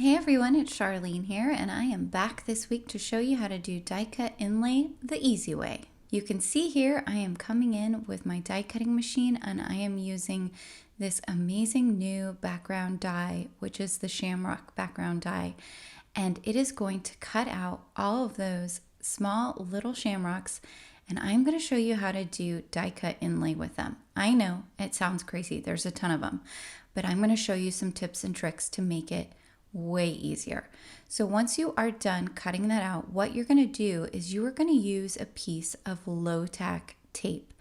Hey everyone, it's Charlene here, and I am back this week to show you how to do die cut inlay the easy way. You can see here I am coming in with my die cutting machine, and I am using this amazing new background die, which is the Shamrock background die, and it is going to cut out all of those small little shamrocks, and I'm going to show you how to do die cut inlay with them. I know it sounds crazy, there's a ton of them, but I'm going to show you some tips and tricks to make it way easier. So once you are done cutting that out, what you're going to do is you are going to use a piece of low tack tape.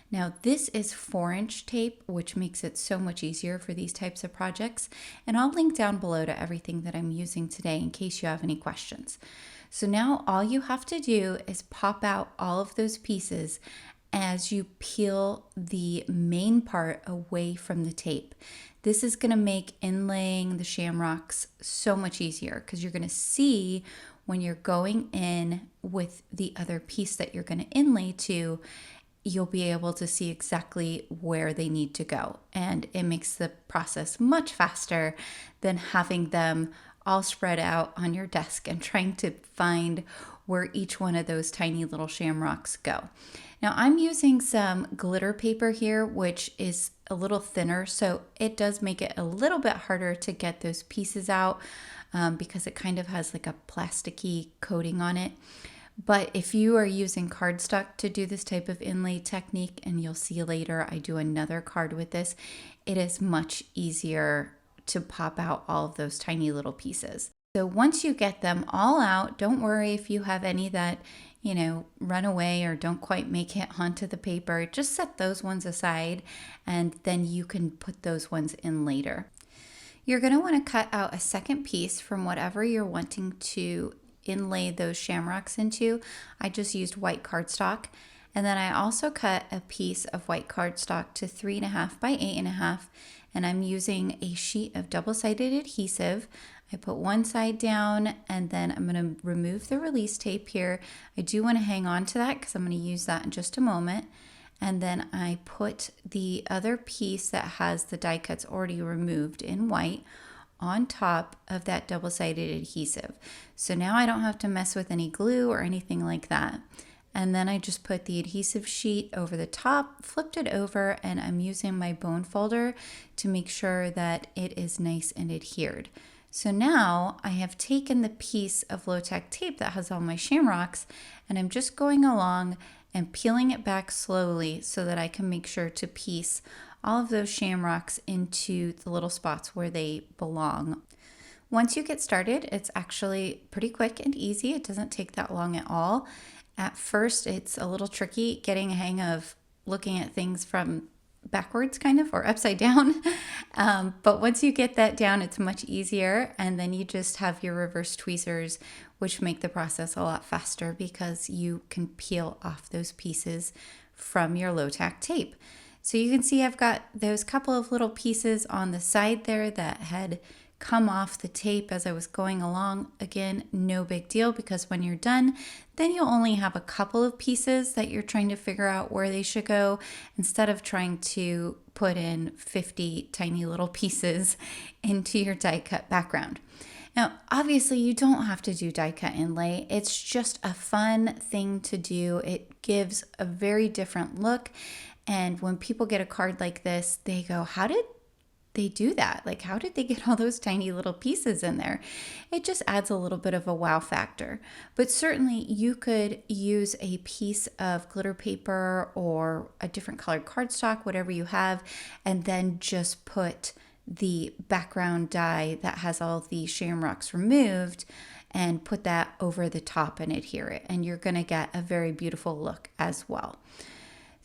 Now this is 4-inch tape, which makes it so much easier for these types of projects, and I'll link down below to everything that I'm using today in case you have any questions. So now all you have to do is pop out all of those pieces as you peel the main part away from the tape. This is going to make inlaying the shamrocks so much easier because you're going to see when you're going in with the other piece that you're going to inlay to, you'll be able to see exactly where they need to go. And it makes the process much faster than having them all spread out on your desk and trying to find where each one of those tiny little shamrocks go. Now I'm using some glitter paper here, which is a little thinner, so it does make it a little bit harder to get those pieces out because it kind of has like a plasticky coating on it. But if you are using cardstock to do this type of inlay technique, and you'll see later I do another card with this, it is much easier to pop out all of those tiny little pieces. So once you get them all out, don't worry if you have any that, run away or don't quite make it onto the paper. Just set those ones aside, and then you can put those ones in later. You're going to want to cut out a second piece from whatever you're wanting to inlay those shamrocks into. I just used white cardstock, and then I also cut a piece of white cardstock to 3.5 by 8.5, and I'm using a sheet of double-sided adhesive. I put one side down, and then I'm going to remove the release tape here. I do want to hang on to that because I'm going to use that in just a moment. And then I put the other piece that has the die cuts already removed in white on top of that double-sided adhesive. So now I don't have to mess with any glue or anything like that. And then I just put the adhesive sheet over the top, flipped it over, and I'm using my bone folder to make sure that it is nice and adhered. So now I have taken the piece of low-tack tape that has all my shamrocks, and I'm just going along and peeling it back slowly so that I can make sure to piece all of those shamrocks into the little spots where they belong. Once you get started, it's actually pretty quick and easy. It doesn't take that long at all. At first, it's a little tricky getting a hang of looking at things from backwards kind of, or upside down. But once you get that down, it's much easier. And then you just have your reverse tweezers, which make the process a lot faster because you can peel off those pieces from your low tack tape. So you can see I've got those couple of little pieces on the side there that had come off the tape as I was going along. Again, no big deal, because when you're done, then you'll only have a couple of pieces that you're trying to figure out where they should go, instead of trying to put in 50 tiny little pieces into your die cut background. Now, obviously you don't have to do die cut inlay. It's just a fun thing to do. It gives a very different look. And when people get a card like this, they go, how did they do that? Like, how did they get all those tiny little pieces in there? It just adds a little bit of a wow factor. But certainly you could use a piece of glitter paper or a different colored cardstock, whatever you have, and then just put the background die that has all the shamrocks removed and put that over the top and adhere it. And you're going to get a very beautiful look as well.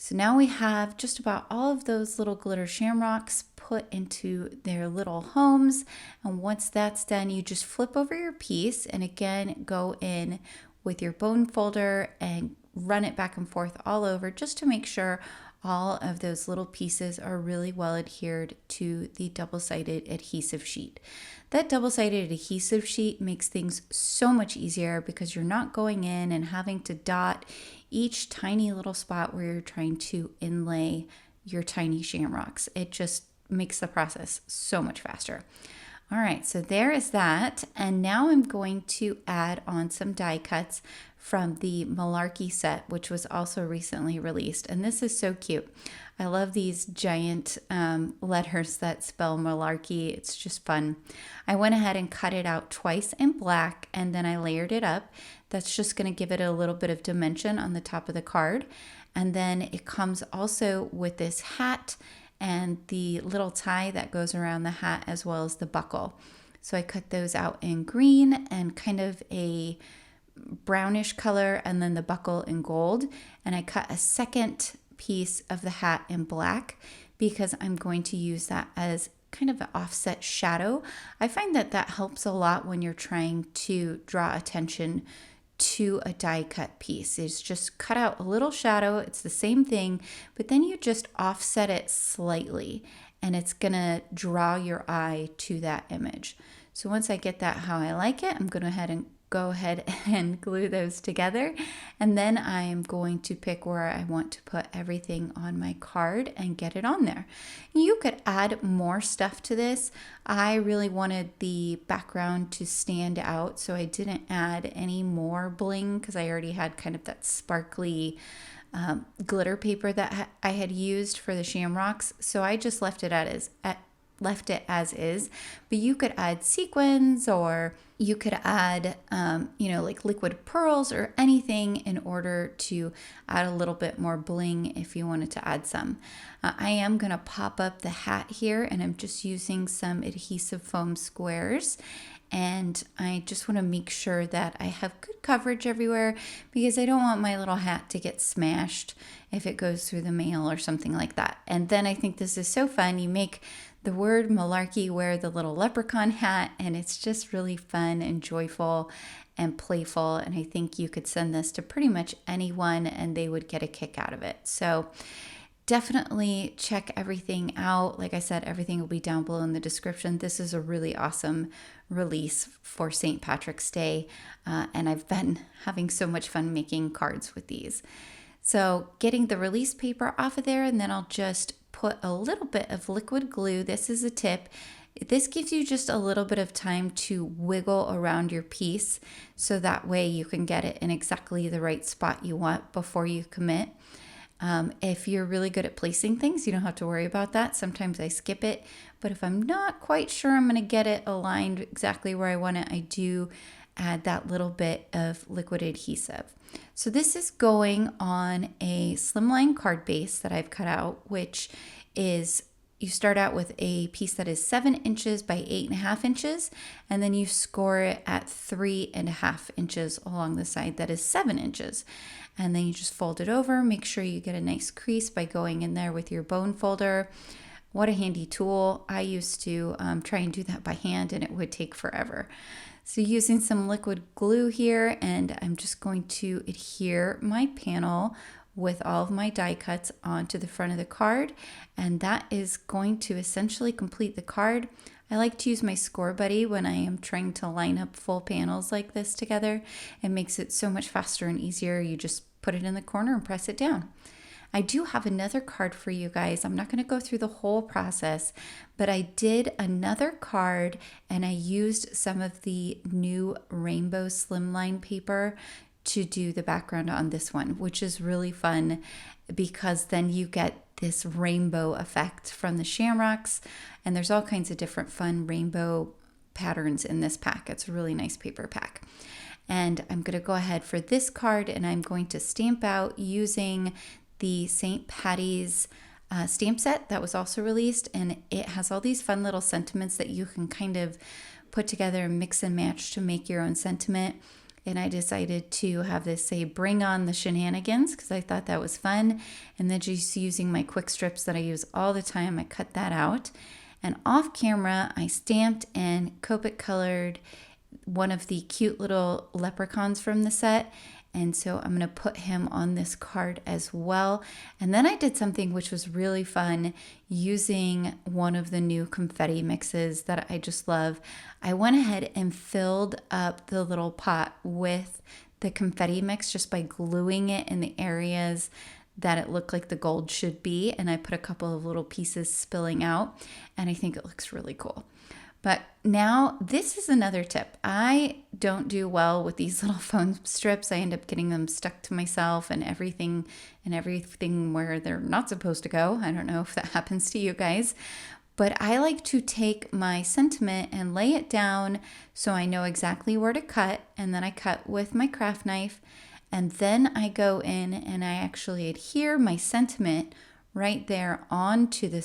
So now we have just about all of those little glitter shamrocks put into their little homes. And once that's done, you just flip over your piece and again, go in with your bone folder and run it back and forth all over just to make sure all of those little pieces are really well adhered to the double-sided adhesive sheet. That double-sided adhesive sheet makes things so much easier because you're not going in and having to dot each tiny little spot where you're trying to inlay your tiny shamrocks. It just makes the process so much faster. All right, so there is that. And now I'm going to add on some die cuts from the Malarkey set, which was also recently released. And this is so cute. I love these giant letters that spell Malarkey. It's just fun. I went ahead and cut it out twice in black, and then I layered it up. That's just going to give it a little bit of dimension on the top of the card. And then it comes also with this hat and the little tie that goes around the hat, as well as the buckle. So I cut those out in green and kind of a brownish color, and then the buckle in gold. And I cut a second piece of the hat in black because I'm going to use that as kind of an offset shadow. I find that that helps a lot when you're trying to draw attention to a die cut piece. Is just cut out a little shadow. It's the same thing, but then you just offset it slightly and it's gonna draw your eye to that image. So once I get that how I like it, I'm gonna go ahead and glue those together, and then I'm going to pick where I want to put everything on my card and get it on there. You could add more stuff to this. I really wanted the background to stand out, so I didn't add any more bling because I already had kind of that sparkly glitter paper that I had used for the Shamrocks, so I just left it as is. But you could add sequins, or you could add like liquid pearls or anything in order to add a little bit more bling if you wanted to add some. I am going to pop up the hat here, and I'm just using some adhesive foam squares, and I just want to make sure that I have good coverage everywhere because I don't want my little hat to get smashed if it goes through the mail or something like that. And then I think this is so fun. You make the word Malarkey wear the little leprechaun hat, and it's just really fun and joyful and playful. And I think you could send this to pretty much anyone and they would get a kick out of it. So definitely check everything out. Like I said, everything will be down below in the description. This is a really awesome release for St. Patrick's Day, and I've been having so much fun making cards with these. So getting the release paper off of there, and then I'll just put a little bit of liquid glue. This is a tip. This gives you just a little bit of time to wiggle around your piece, so that way you can get it in exactly the right spot you want before you commit. If you're really good at placing things, you don't have to worry about that. Sometimes I skip it, but if I'm not quite sure I'm going to get it aligned exactly where I want it, I do add that little bit of liquid adhesive. So this is going on a Slimline card base that I've cut out, which is, you start out with a piece that is 7 inches by 8.5 inches, and then you score it at 3.5 inches along the side that is 7 inches. And then you just fold it over, make sure you get a nice crease by going in there with your bone folder. What a handy tool. I used to try and do that by hand, and it would take forever. So using some liquid glue here, and I'm just going to adhere my panel with all of my die cuts onto the front of the card, and that is going to essentially complete the card. I like to use my Score Buddy when I am trying to line up full panels like this together. It makes it so much faster and easier. You just put it in the corner and press it down. I do have another card for you guys. I'm not going to go through the whole process, but I did another card and I used some of the new rainbow Slimline paper to do the background on this one, which is really fun because then you get this rainbow effect from the Shamrocks, and there's all kinds of different fun rainbow patterns in this pack. It's a really nice paper pack. And I'm going to go ahead for this card, and I'm going to stamp out using the St. Paddy's stamp set that was also released, and it has all these fun little sentiments that you can kind of put together and mix and match to make your own sentiment. And I decided to have this say bring on the shenanigans because I thought that was fun. And then just using my quick strips that I use all the time, I cut that out. And off camera, I stamped and Copic colored one of the cute little leprechauns from the set. And so I'm going to put him on this card as well. And then I did something which was really fun using one of the new confetti mixes that I just love. I went ahead and filled up the little pot with the confetti mix just by gluing it in the areas that it looked like the gold should be. And I put a couple of little pieces spilling out, and I think it looks really cool. But now this is another tip. I don't do well with these little foam strips. I end up getting them stuck to myself and everything where they're not supposed to go. I don't know if that happens to you guys. But I like to take my sentiment and lay it down so I know exactly where to cut. And then I cut with my craft knife. And then I go in and I actually adhere my sentiment right there onto the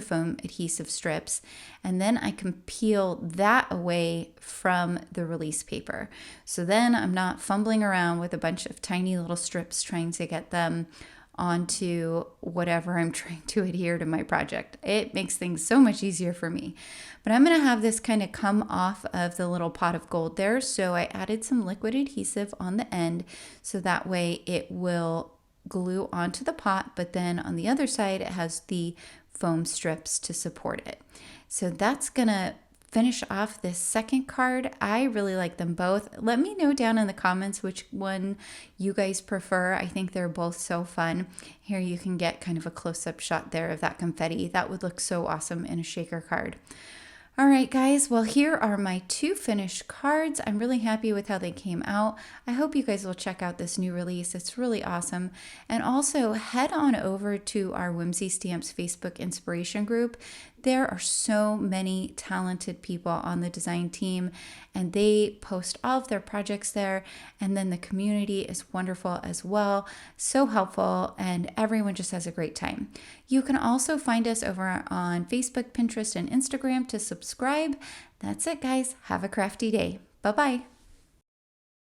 foam adhesive strips, and then I can peel that away from the release paper. So then I'm not fumbling around with a bunch of tiny little strips trying to get them onto whatever I'm trying to adhere to my project. It makes things so much easier for me. But I'm going to have this kind of come off of the little pot of gold there. So I added some liquid adhesive on the end so that way it will glue onto the pot, but then on the other side it has the foam strips to support it. So that's gonna finish off this second card. I really like them both. Let me know down in the comments which one you guys prefer. I think they're both so fun. Here you can get kind of a close-up shot there of that confetti. That would look so awesome in a shaker card. All right, guys, well, here are my 2 finished cards. I'm really happy with how they came out. I hope you guys will check out this new release. It's really awesome. And also head on over to our Whimsy Stamps Facebook inspiration group. There are so many talented people on the design team, and they post all of their projects there. And then the community is wonderful as well. So helpful, and everyone just has a great time. You can also find us over on Facebook, Pinterest, and Instagram to subscribe. That's it, guys. Have a crafty day. Bye-bye.